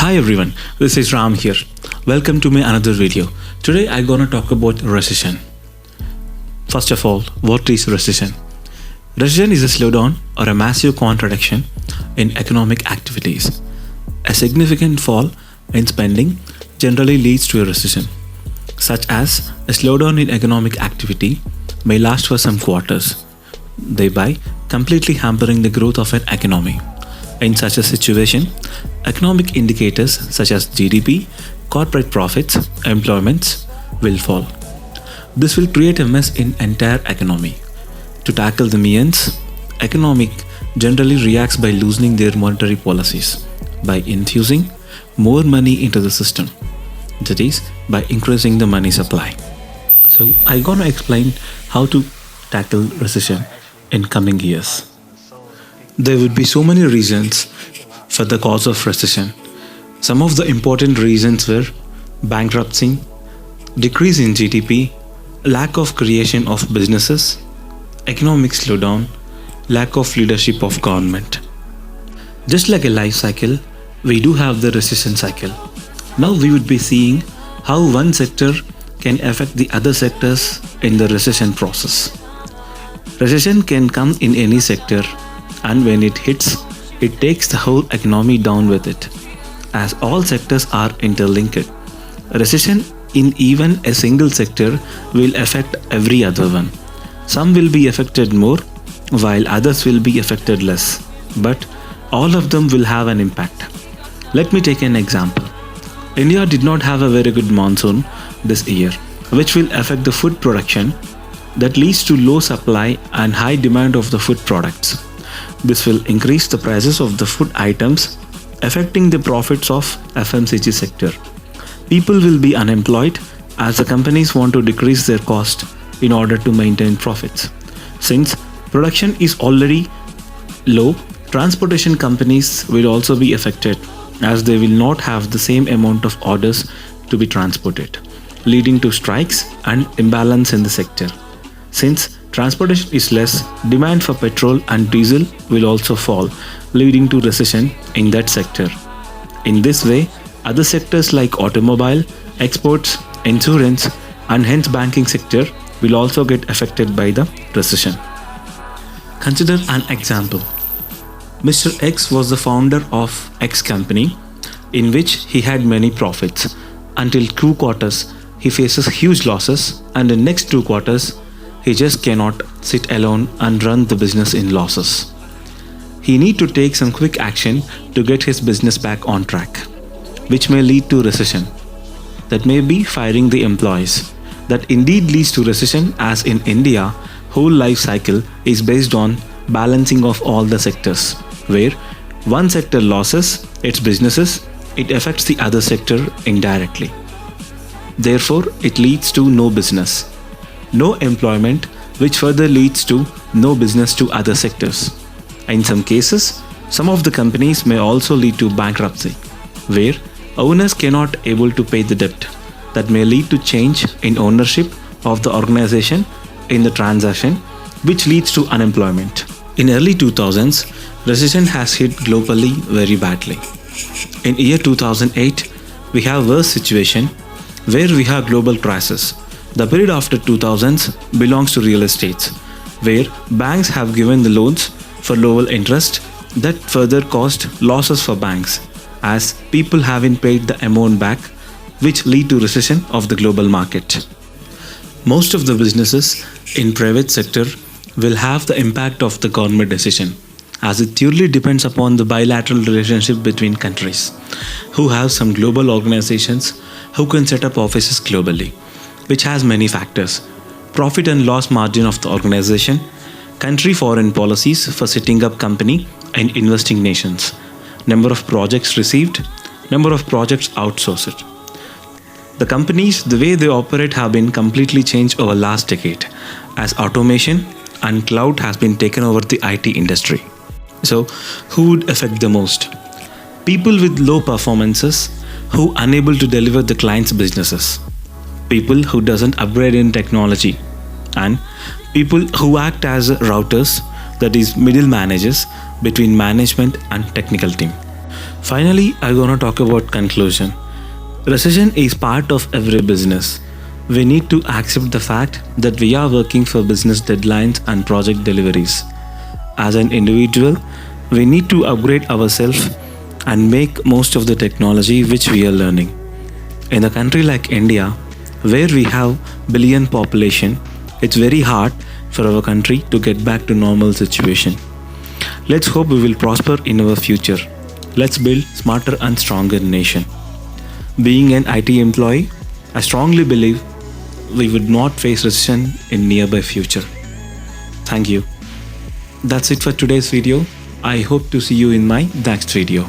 Hi everyone, this is Ram here. Welcome to my another video. Today I'm gonna talk about recession. First of all, what is recession? Recession is a slowdown or a massive contraction in economic activities. A significant fall in spending generally leads to a recession, such as a slowdown in economic activity may last for some quarters, thereby completely hampering the growth of an economy. In such a situation, economic indicators such as GDP, corporate profits, employments will fall. This will create a mess in entire economy. To tackle the means, economic generally reacts by loosening their monetary policies, by infusing more money into the system, that is, by increasing the money supply. So I'm gonna explain how to tackle recession in coming years. There would be so many reasons for the cause of recession. Some of the important reasons were bankruptcy, decrease in GDP, lack of creation of businesses, economic slowdown, lack of leadership of government. Just like a life cycle, we do have the recession cycle. Now we would be seeing how one sector can affect the other sectors in the recession process. Recession can come in any sector, and when it hits, it takes the whole economy down with it, as all sectors are interlinked. Recession in even a single sector will affect every other one. Some will be affected more, while others will be affected less, but all of them will have an impact. Let me take an example. India did not have a very good monsoon this year, which will affect the food production. That leads to low supply and high demand of the food products. This will increase the prices of the food items, affecting the profits of FMCG sector. People will be unemployed as the companies want to decrease their cost in order to maintain profits. Since production is already low, transportation companies will also be affected as they will not have the same amount of orders to be transported, leading to strikes and imbalance in the sector. Since transportation is less, demand for petrol and diesel will also fall, leading to recession in that sector. In this way, other sectors like automobile, exports, insurance, and hence banking sector will also get affected by the recession. Consider an example. Mr. X was the founder of X company, in which he had many profits. Until 2 quarters, he faces huge losses, and in next 2 quarters, he just cannot sit alone and run the business in losses. He need to take some quick action to get his business back on track, which may lead to recession. That may be firing the employees. That indeed leads to recession, as in India, whole life cycle is based on balancing of all the sectors, where one sector loses its businesses, it affects the other sector indirectly. Therefore, it leads to no business, no employment, which further leads to no business to other sectors. In some cases, some of the companies may also lead to bankruptcy, where owners cannot able to pay the debt. That may lead to change in ownership of the organization in the transaction, which leads to unemployment. In early 2000s, recession has hit globally very badly. In year 2008, we have worse situation where we have global crisis. The period after 2000s belongs to real estates, where banks have given the loans for lower interest that further caused losses for banks, as people haven't paid the amount back, which lead to recession of the global market. Most of the businesses in private sector will have the impact of the government decision, as it purely depends upon the bilateral relationship between countries, who have some global organizations who can set up offices globally, which has many factors: profit and loss margin of the organization, country foreign policies for setting up company and investing nations, number of projects received, number of projects outsourced. The companies, the way they operate have been completely changed over last decade, as automation and cloud has been taken over the IT industry. So, who would affect the most? People with low performances who unable to deliver the client's businesses, people who doesn't upgrade in technology, and people who act as routers, that is middle managers between management and technical team. Finally, I'm gonna talk about conclusion. Recession is part of every business. We need to accept the fact that we are working for business deadlines and project deliveries. As an individual, we need to upgrade ourselves and make most of the technology which we are learning. In a country like India, where we have billion population, it's very hard for our country to get back to normal situation. Let's hope we will prosper in our future. Let's build smarter and stronger nation. Being an IT employee, I strongly believe we would not face recession in nearby future. Thank you. That's it for today's video. I hope to see you in my next video.